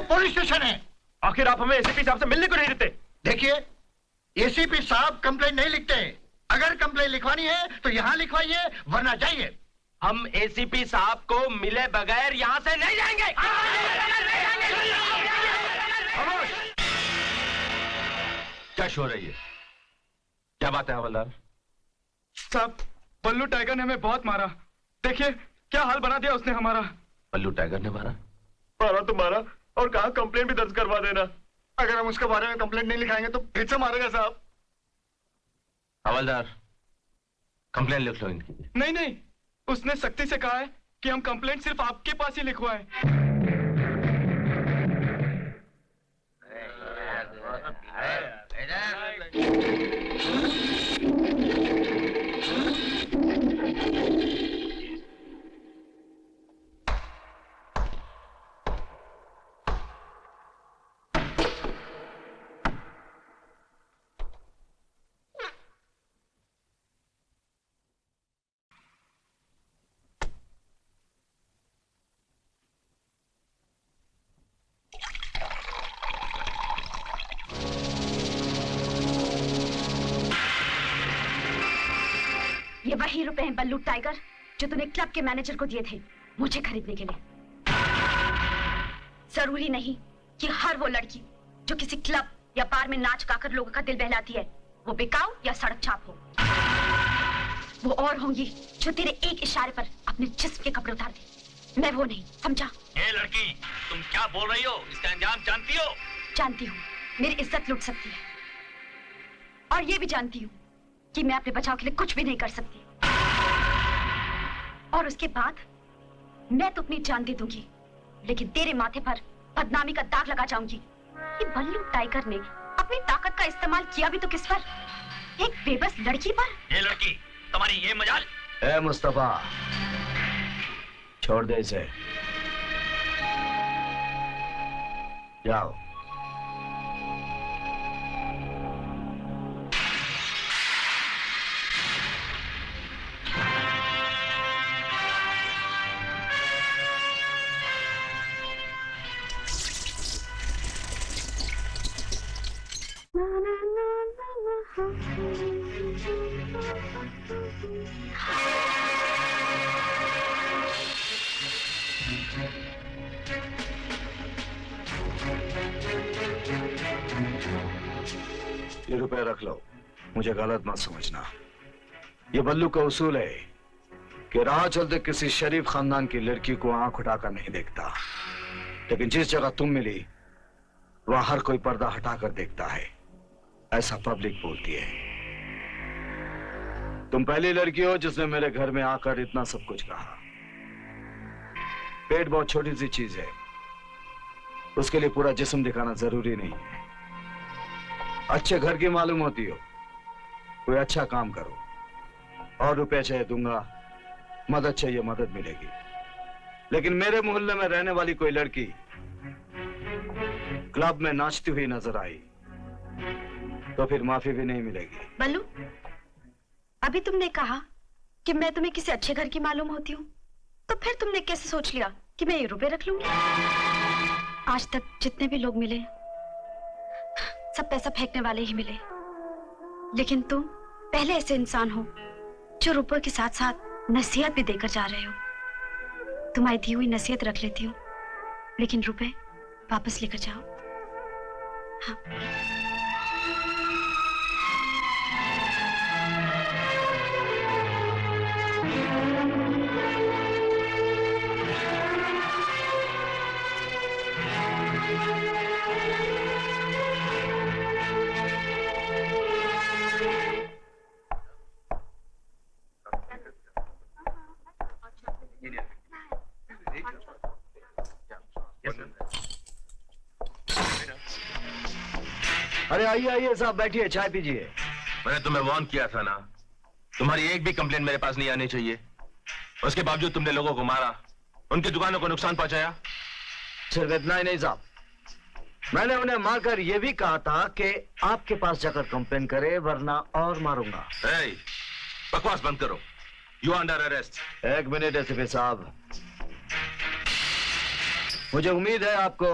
Police station है। आखिर आप हमें एसीपी साहब से मिलने को नहीं देते? देखिए, एसीपी साहब कंप्लेंट नहीं लिखते। अगर कंप्लेंट लिखवानी है तो यहाँ लिखवाइए, वरना जाइए। हम एसीपी साहब को मिले बगैर यहाँ से नहीं जाएंगे। क्या शोर है ये? क्या बात है हवलदार? साहब, बल्लू टाइगर ने हमें बहुत मारा। देखिए क्या हाल बना दिया उसने हमारा। बल्लू टाइगर ने मारा? मारा तो मारा, और कहा कंप्लेंट भी दर्ज करवा देना। अगर हम उसके बारे में कंप्लेंट नहीं लिखाएंगे तो फिर से मारेगा साहब। हवलदार, कंप्लेंट लिख लो इनकी। नहीं नहीं, उसने सख्ती से कहा है कि हम कंप्लेंट सिर्फ आपके पास ही लिखवाएं। ये वही रुपए हैं बल्लू टाइगर जो तूने क्लब के मैनेजर को दिए थे मुझे खरीदने के लिए। जरूरी नहीं कि हर वो लड़की जो किसी क्लब या बार में नाच गाकर लोगों का दिल बहलाती है वो बिकाऊ या सड़क छाप हो। वो और होंगी जो तेरे एक इशारे पर अपने जिस्म के कपड़े उतार दे। मैं वो नहीं, समझा? ए लड़की, तुम क्या बोल रही हो? इसका अंजाम जानती हो? जानती हूँ मेरी इज्जत लुट सकती है, और ये भी जानती हूँ कि मैं अपने बचाव के लिए कुछ भी नहीं कर सकती। और उसके बाद मैं तो अपनी जान दे दूंगी, लेकिन तेरे माथे पर बदनामी का दाग लगा जाऊंगी कि बल्लू टाइगर ने अपनी ताकत का इस्तेमाल किया भी तो किस पर? एक बेबस लड़की पर। ये लड़की, तुम्हारी ये मजाल। ए मुस्तफा, छोड़ दे इसे। जाओ। ये रुपए रख लो, मुझे गलत मत समझना। ये बल्लू का उसूल है कि राह चलते किसी शरीफ खानदान की लड़की को आंख उठाकर नहीं देखता, लेकिन जिस जगह तुम मिली वहां हर कोई पर्दा हटाकर देखता है, ऐसा पब्लिक बोलती है। तुम पहली लड़की हो जिसने मेरे घर में आकर इतना सब कुछ कहा। पेट बहुत छोटी सी चीज है, उसके लिए पूरा जिस्म दिखाना जरूरी नहीं है। अच्छे घर की मालूम होती हो, कोई अच्छा काम करो, और रुपए चाहिए दूंगा, मदद चाहिए मदद मिलेगी। लेकिन मेरे मोहल्ले में रहने वाली कोई लड़की क्लब में नाचती हुई नजर आई तो फिर माफी भी नहीं मिलेगी। बल्लू, अभी तुमने कहा कि मैं तुम्हें किसी अच्छे घर की मालूम होती हूँ, तो फिर तुमने कैसे सोच लिया कि मैं ये रुपए रख लूंगी? आज तक जितने भी लोग मिले सब पैसा फेंकने वाले ही मिले, लेकिन तुम पहले ऐसे इंसान हो जो रुपयों के साथ साथ नसीहत भी देकर जा रहे हो। तुम्हारी दी हुई नसीहत रख लेती हूँ, लेकिन रुपए वापस लेकर जाओ। हाँ। अरे आइए आइए साहब, बैठिए, चाय पीजिए। मैंने तुम्हें वार्न किया था ना, तुम्हारी एक भी कंप्लेंट मेरे पास नहीं आनी चाहिए। उसके बावजूद तुमने लोगों को मारा, उनकी दुकानों को नुकसान पहुंचाया। सिर्फ इतना ही नहीं साहब, मैंने उन्हें मारकर यह भी कहा था कि आपके पास जाकर कंप्लेन करे वरना और मारूंगा। बकवास बंद करो, यू अंडर अरेस्ट। एक मिनट एसपी साहब, मुझे उम्मीद है आपको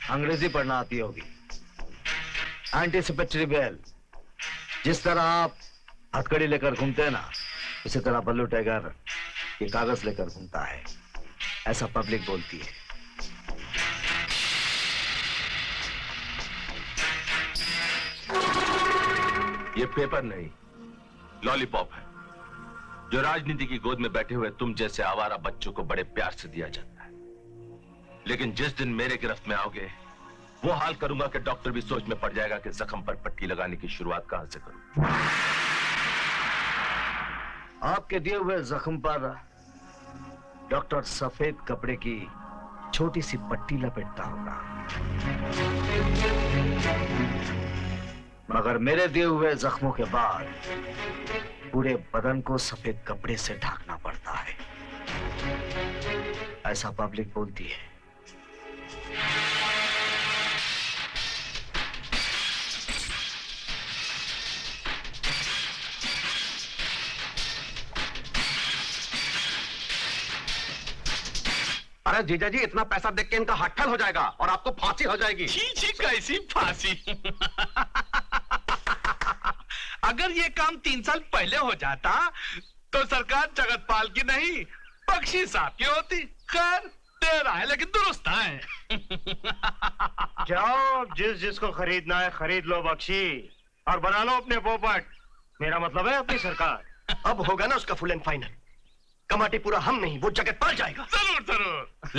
अंग्रेजी पढ़ना आती होगी। एंटीसिपेटरी बेल, जिस तरह आप हथकड़ी लेकर घूमते हैं ना, उसी तरह बल्लू टाइगर ये कागज लेकर घूमता है, ऐसा पब्लिक बोलती है। ये पेपर नहीं, लॉलीपॉप है, जो राजनीति की गोद में बैठे हुए तुम जैसे आवारा बच्चों को बड़े प्यार से दिया जाता है। लेकिन जिस दिन मेरे गिरफ्त में आओगे, वो हाल करूंगा कि डॉक्टर भी सोच में पड़ जाएगा कि जख्म पर पट्टी लगाने की शुरुआत कहां से करूं। आपके दिए हुए जख्म पर डॉक्टर सफेद कपड़े की छोटी सी पट्टी लपेटता होगा, मगर मेरे दिए हुए जख्मों के बाद पूरे बदन को सफेद कपड़े से ढकना पड़ता है, ऐसा पब्लिक बोलती है। अरे जीजा जी, इतना पैसा देख के इनका हट्ठल हो जाएगा और आपको फांसी हो जाएगी। छी छी कैसी फांसी। अगर ये काम 3 साल पहले हो जाता तो सरकार जगतपाल की नहीं बख्शी साहब की होती। खैर तेरा है लेकिन दुरुस्त है। जाओ, जिसको खरीदना है खरीद लो बख्शी, और बना लो अपने पोपट। मेरा मतलब है अपनी सरकार। अब होगा ना उसका फुल एंड फाइनल। कमाटी पूरा हम नहीं, वो जगतपाल जाएगा। जरूर जरूर।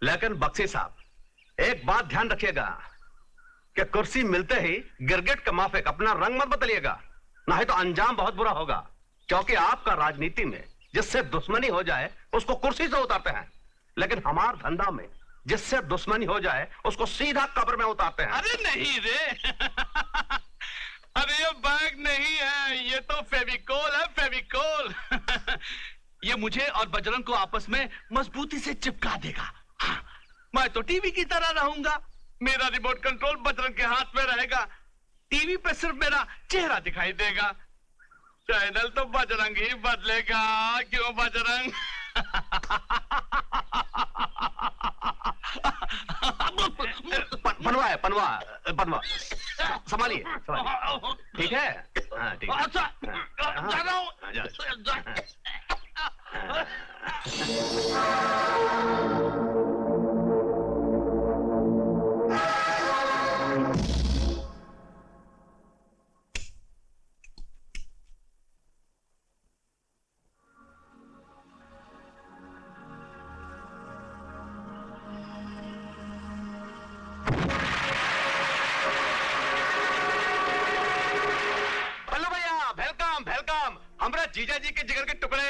लेकिन बख्शी साहब, एक बात ध्यान रखिएगा कि कुर्सी मिलते ही गिरगिट का माफिक अपना रंग मत बदलिएगा, नहीं तो अंजाम बहुत बुरा होगा। क्योंकि आपका राजनीति में जिससे दुश्मनी हो जाए उसको कुर्सी से उतारते हैं, लेकिन हमार धंधा में जिससे दुश्मनी हो जाए उसको सीधा कब्र में उतारते हैं। अरे नहीं रे। अरे ये बैग नहीं है, ये तो फेविकोल है, फेविकोल। ये मुझे और बजरंग को आपस में मजबूती से चिपका देगा। हाँ, मैं तो टीवी की तरह रहूंगा। मेरा रिमोट कंट्रोल बजरंग के हाथ में रहेगा। टीवी पे सिर्फ मेरा चेहरा दिखाई देगा। चैनल तो बजरंग ही बदलेगा। क्यों बजरंग? पनवा संभालिए। ठीक है, हाँ ठीक है। अच्छा, जा रहा हूँ। हमरे जीजा जी के जिगर के टुकड़े,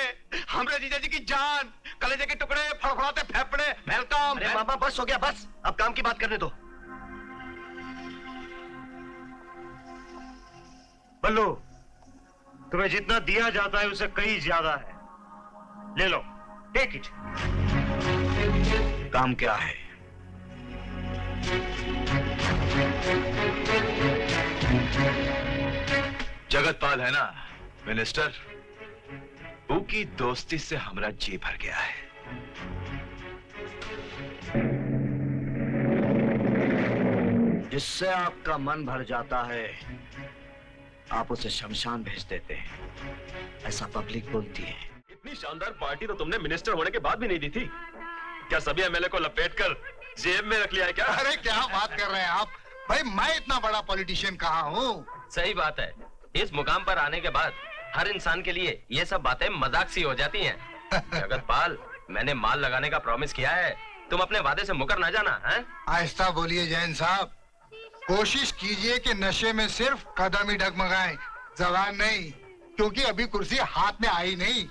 हमरे जीजा जी की जान, कलेजे के टुकड़े, फड़फड़ाते फेफड़े, वेलकम। अरे मामा बस हो गया, बस अब काम की बात करने दो। बल्लू, तुम्हें जितना दिया जाता है उससे कहीं ज्यादा है, ले लो, टेक इट। काम क्या है? जगतपाल है ना मिनिस्टर, ऊ की दोस्ती से हमारा जी भर गया है। जिससे आपका मन भर जाता है आप उसे शमशान भेज देते हैं, ऐसा पब्लिक बोलती है। इतनी शानदार पार्टी तो तुमने मिनिस्टर होने के बाद भी नहीं दी थी। क्या सभी एमएलए को लपेटकर जेब में रख लिया है क्या? अरे क्या बात कर रहे हैं आप भाई, मैं इतना बड़ा पॉलिटिशियन कहाँ हूँ। सही बात है, इस मुकाम पर आने के बाद हर इंसान के लिए ये सब बातें मजाक सी हो जाती हैं। जगतपाल, मैंने माल लगाने का प्रॉमिस किया है, तुम अपने वादे से मुकर ना जाना। हैं? आहिस्ता बोलिए जैन साहब, कोशिश कीजिए कि नशे में सिर्फ कदम ही डगमगाएं, जबान नहीं, क्योंकि अभी कुर्सी हाथ में आई नहीं।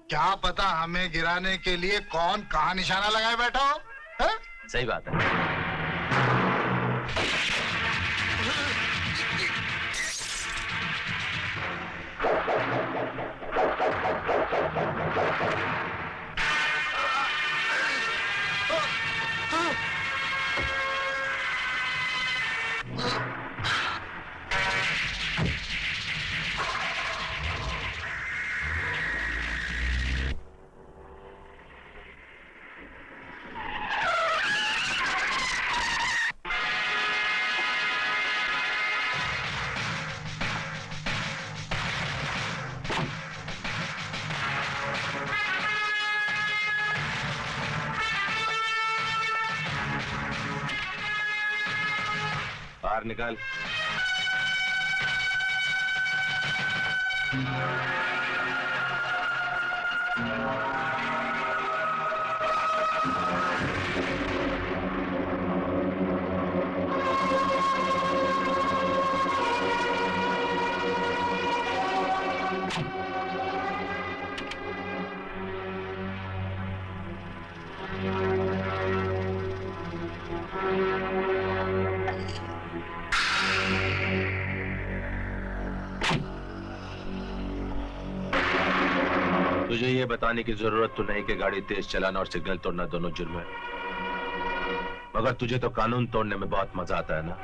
क्या पता हमें गिराने के लिए कौन कहाँ निशाना लगाए बैठा हो। है? सही बात है। निकाल। तुझे ये बताने की जरूरत तो नहीं कि गाड़ी तेज चलाना और सिग्नल तोड़ना दोनों जुर्म है, मगर तुझे तो कानून तोड़ने में बहुत मजा आता है ना?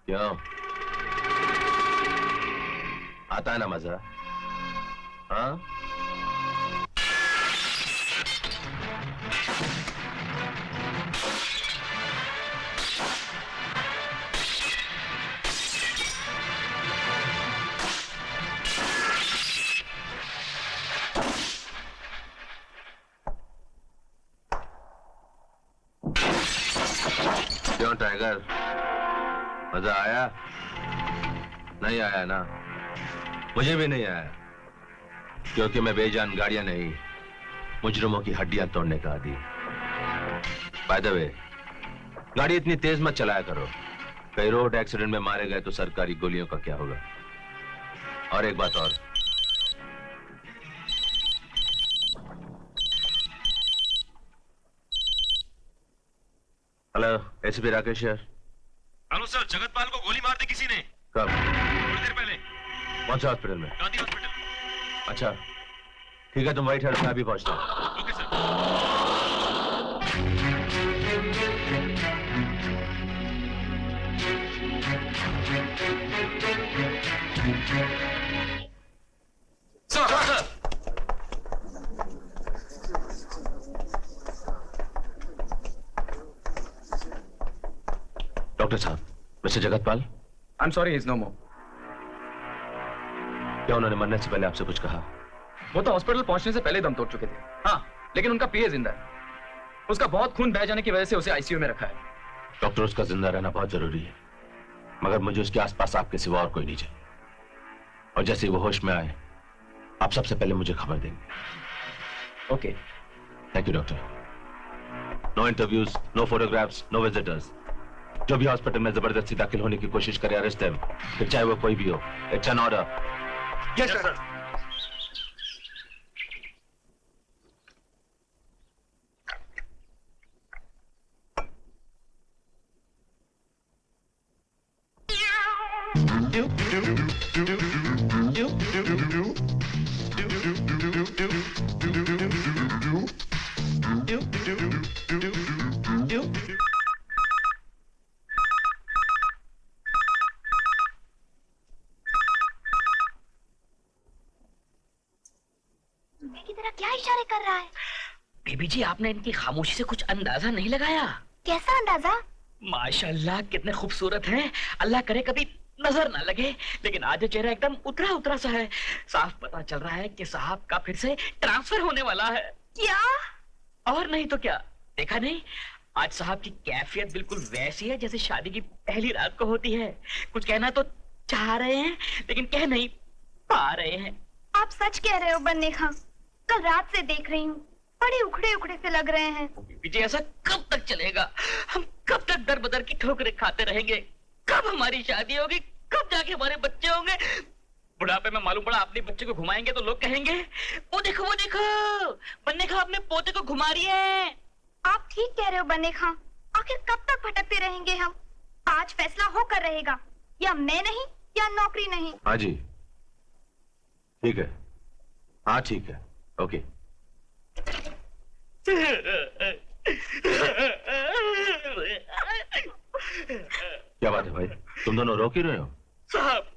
क्यों? आता है ना मजा? हाँ? क्यों टाइगर, मजा आया? नहीं आया ना? मुझे भी नहीं आया, क्योंकि मैं बेजान गाड़ियां नहीं, मुजरिमों की हड्डियां तोड़ने का आदी। बाय द वे, गाड़ी इतनी तेज मत चलाया करो, कहीं रोड एक्सीडेंट में मारे गए तो सरकारी गोलियों का क्या होगा? और एक बात और, हेलो एसपी राकेश यार। हेलो सर, जगतपाल को गोली मार दी किसी ने। कब? थोड़ी देर पहले। कौन सा हॉस्पिटल में? गांधी हॉस्पिटल। अच्छा ठीक है, तुम व्हाइट हाउस में अभी पहुंचता हूं। Okay sir. सर डॉक्टर साहब, mister Jagatpal. I am sorry, is no more. क्या उन्होंने मरने से पहले आपसे कुछ कहा? वो तो हॉस्पिटल पहुंचने से पहले दम तोड़ चुके थे। हाँ, लेकिन उनका पीए जिंदा है। उसका बहुत खून बह जाने की वजह से उसे आईसीयू में रखा है। डॉक्टर, उसका जिंदा रहना बहुत जरूरी है, मगर मुझे उसके आसपास आपके सिवा और कोई नहीं चाहिए। और जैसे वो होश में आए, आप सबसे पहले मुझे खबर देंगे। Okay. Thank you doctor. No interviews, no photographs, no visitors. जो भी हॉस्पिटल में जबरदस्ती दाखिल होने की कोशिश करे, अरेस्ट देम, फिर चाहे वो कोई भी हो। It's an order. Yes sir. की तरह क्या इशारे कर रहा है? बेबी जी, आपने इनकी खामोशी से कुछ अंदाजा नहीं लगाया? कैसा अंदाजा? माशाल्लाह कितने खूबसूरत हैं। अल्लाह करे कभी नजर ना लगे, लेकिन आज चेहरा एकदम उतरा उतरा सा है। साफ पता चल रहा है कि साहब का फिर से ट्रांसफर होने वाला है। क्या? और नहीं तो क्या, देखा नहीं, आज साहब की कैफियत बिल्कुल वैसी है जैसे शादी की पहली रात को होती है। कुछ कहना तो चाह रहे हैं, लेकिन कह नहीं पा रहे हैं। आप सच कह रहे हो बन्ने खां, कल रात से देख रही हूँ, बड़े उखड़े उखड़े से लग रहे हैं। जी ऐसा कब तक चलेगा? हम कब तक दर बदर की ठोकरें खाते रहेंगे? कब हमारी शादी होगी? कब जाके हमारे बच्चे होंगे? बुढ़ापे में मालूम पड़ा अपने बच्चे को घुमाएंगे तो लोग कहेंगे, वो देखो बन्ने खां अपने पोते को घुमा रही है। आप ठीक कह रहे हो बन्ने खां, आखिर कब तक भटकते रहेंगे हम? आज फैसला होकर रहेगा, या मैं नहीं या नौकरी नहीं। हाँ जी ठीक है, हाँ ठीक है, ओके। क्या बात है भाई, तुम दोनों रोक ही रहे हो? साहब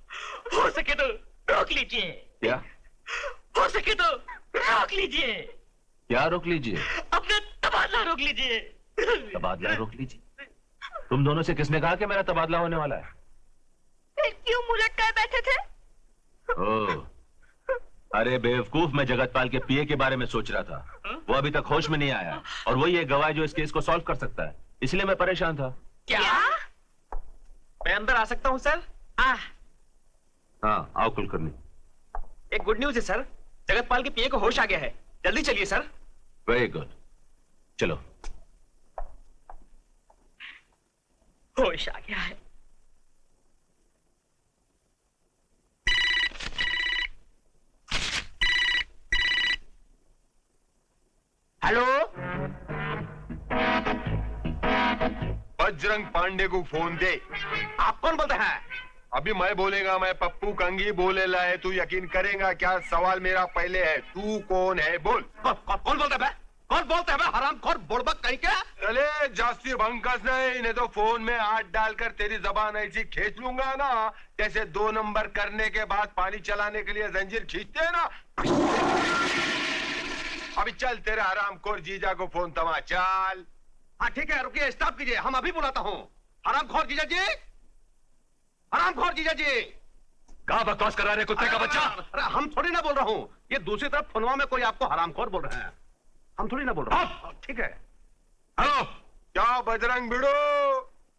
हो सके तो रोक लीजिए। क्या? हो सके तो रोक लीजिए। क्या रोक लीजिए? अपना तबादला रोक लीजिए। तबादला रोक लीजिए? तुम दोनों से किसने कहा कि मेरा तबादला होने वाला है? फिर क्यों मुंह लटकाए बैठे थे? ओह, अरे बेवकूफ, मैं जगतपाल के पीए के बारे में सोच रहा था। वो अभी तक होश में नहीं आया और वही एक गवाह जो इस केस को सॉल्व कर सकता है, इसलिए मैं परेशान था। क्या मैं अंदर आ सकता हूँ सर? हाँ आओ कुलकर्णी। एक गुड न्यूज है सर, जगतपाल के पीए को होश आ गया है। जल्दी चलिए सर। वेरी गुड, चलो। होश आ गया है। हेलो, बजरंग पांडे को फोन दे। आप कौन बोलते हैं? अभी मैं बोलेगा, मैं पप्पू कंगी बोले ला है, तू यकीन करेगा क्या? सवाल मेरा पहले है, तू कौन है बोल। कौन बोलते हैं? कौन बोलते हैं? हरामखोर बुड़बक कहीं क्या? अरे जास्ती भंकस नहीं तो फोन में हाथ डालकर तेरी जबान ऐसी खींच लूंगा ना, जैसे 2 नंबर करने के बाद पानी चलाने के लिए जंजीर खींचते हैं ना। अभी चल तेरे हरामखोर जीजा को फोन थमा, चल। हाँ ठीक है, रुकिए, स्टॉप कीजिए, हम अभी बुलाता हूँ। हरामखोर जीजा जी, हरामखोर जीजा जी। कहाँ बकवास करा रहे कुत्ते का बच्चा? अरे हम थोड़ी ना बोल रहा हूँ, ये दूसरी तरफ फोनवा में कोई आपको हरामखोर बोल रहे हैं। हम थोड़ी ना बोल रहे हैं। ठीक है। हेलो, क्या बजरंग बिड़ो,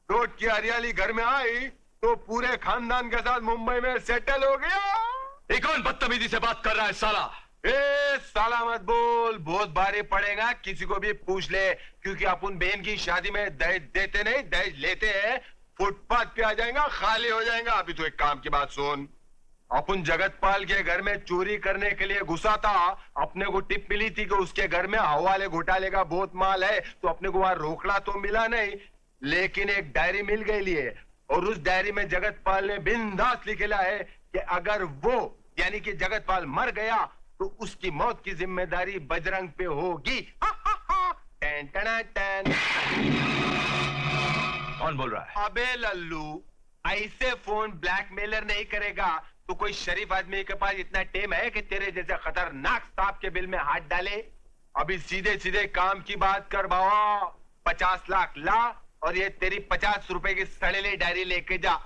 रोड की हरियाली घर में आई तो पूरे खानदान के साथ मुंबई में सेटल हो गया? ये कौन बदतमीजी से बात कर रहा है साला? ए साला मत बोल, बहुत भारी पड़ेगा, किसी को भी पूछ ले, क्योंकि अपन बहन की शादी में दहेज देते नहीं, दहेज लेते हैं। फुटपाथ पे आ जाएगा, खाली हो जाएगा। अभी तो एक काम की बात सुन, अपन जगतपाल के घर में चोरी करने के लिए घुसा था, अपने को टिप मिली थी कि उसके घर में हवाले घोटाले का बहुत माल है, तो अपने को वहां रोकड़ा तो मिला नहीं, लेकिन एक डायरी मिल गई लिए, और उस डायरी में जगतपाल ने बिंदास लिखेला है कि अगर वो यानी कि जगतपाल मर गया तो उसकी मौत की जिम्मेदारी बजरंग पे होगी। टन टन टन। कौन बोल रहा है? अबे लल्लू, ऐसे फोन ब्लैकमेलर नहीं करेगा तो कोई शरीफ आदमी के पास इतना टेम है कि तेरे जैसे खतरनाक सांप के बिल में हाथ डाले? अभी सीधे सीधे काम की बात कर बाबा, 50 लाख ला और ये तेरी 50 रुपए की सड़ेली डायरी लेके जा।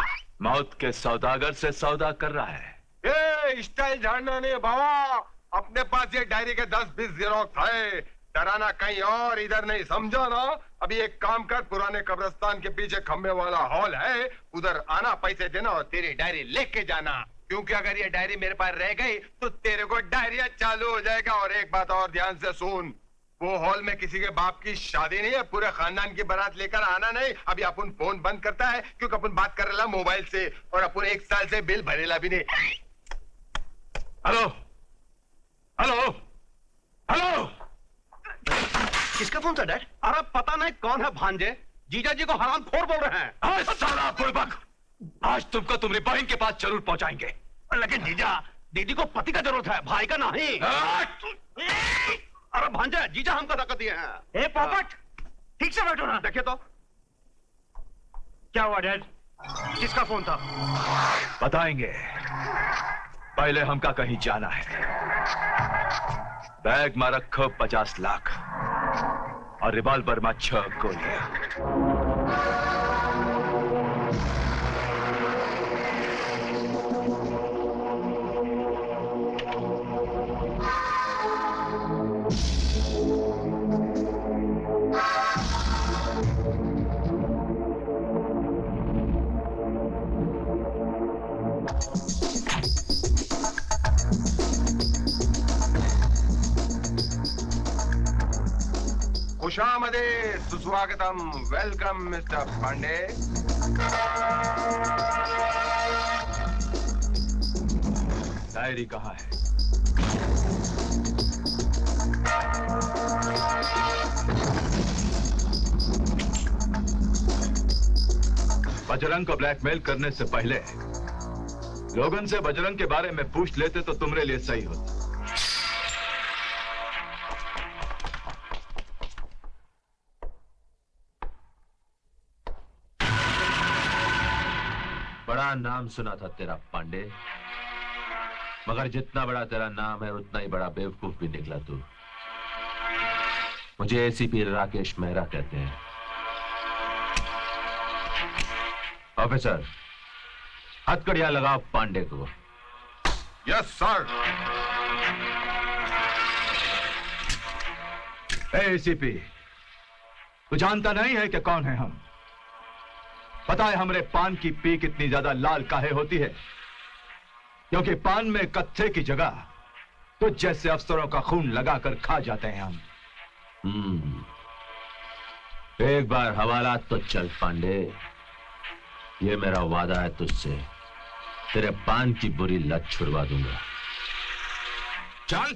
मौत के सौदागर से सौदा कर रहा है। ए स्टाइल झाड़ना नहीं बाबा, अपने पास ये डायरी के 10-20 जेरोक्स है, डराना कहीं और इधर नहीं, समझा ना? अभी एक काम कर, पुराने कब्रिस्तान के पीछे खंबे वाला हॉल है, उधर आना, पैसे देना और तेरी डायरी लेके जाना, क्योंकि अगर ये डायरी मेरे पास रह गई तो तेरे को डायरिया चालू हो जाएगा। और एक बात और ध्यान से सुन, वो हॉल में किसी के बाप की शादी नहीं है, पूरे खानदान की बारात लेकर आना नहीं। अभी अपन फोन बंद करता है क्योंकि अपन बात कर रहा मोबाइल से, और अपन 1 साल से बिल भरेला भी नहीं। हेलो हेलो हेलो, किसका फोन था डैड? अरे पता नहीं कौन है भांजे, जीजा जी को हरामखोर बोल रहे हैं। आज साला बुड़बक, आज तुमको तुम्हारी बहन के पास जरूर पहुंचाएंगे। लेकिन जीजा, दीदी को पति का जरूरत है, भाई का नहीं। अरे भांजा, जीजा हमको धक्का दिए हैं। ए पोपट, ठीक से बैठो ना। देखिए तो क्या हुआ डैड? किसका फोन था? बताएंगे, पहले हमका कहीं जाना है। बैग में रखो 50 लाख और रिवॉल्वर में 6 गोलियां। खुशामदे, सुस्वागतम, वेलकम मिस्टर पांडे। डायरी कहाँ है? बजरंग को ब्लैकमेल करने से पहले लोगन से बजरंग के बारे में पूछ लेते तो तुम्हारे लिए सही होता। बड़ा नाम सुना था तेरा पांडे, मगर जितना बड़ा तेरा नाम है उतना ही बड़ा बेवकूफ भी निकला तू। मुझे एसीपी राकेश मेहरा कहते हैं। ऑफिसर, हथकड़ियां लगाओ पांडे को। Yes sir. एसीपी, तू जानता नहीं है कि कौन है हम? पता है हमरे पान की पीक इतनी ज्यादा लाल काहे होती है? क्योंकि पान में कत्थे की जगह तो जैसे अफसरों का खून लगाकर खा जाते हैं हम। एक बार हवालात तो चल पांडे, ये मेरा वादा है तुझसे, तेरे पान की बुरी लत छुड़वा दूंगा। चल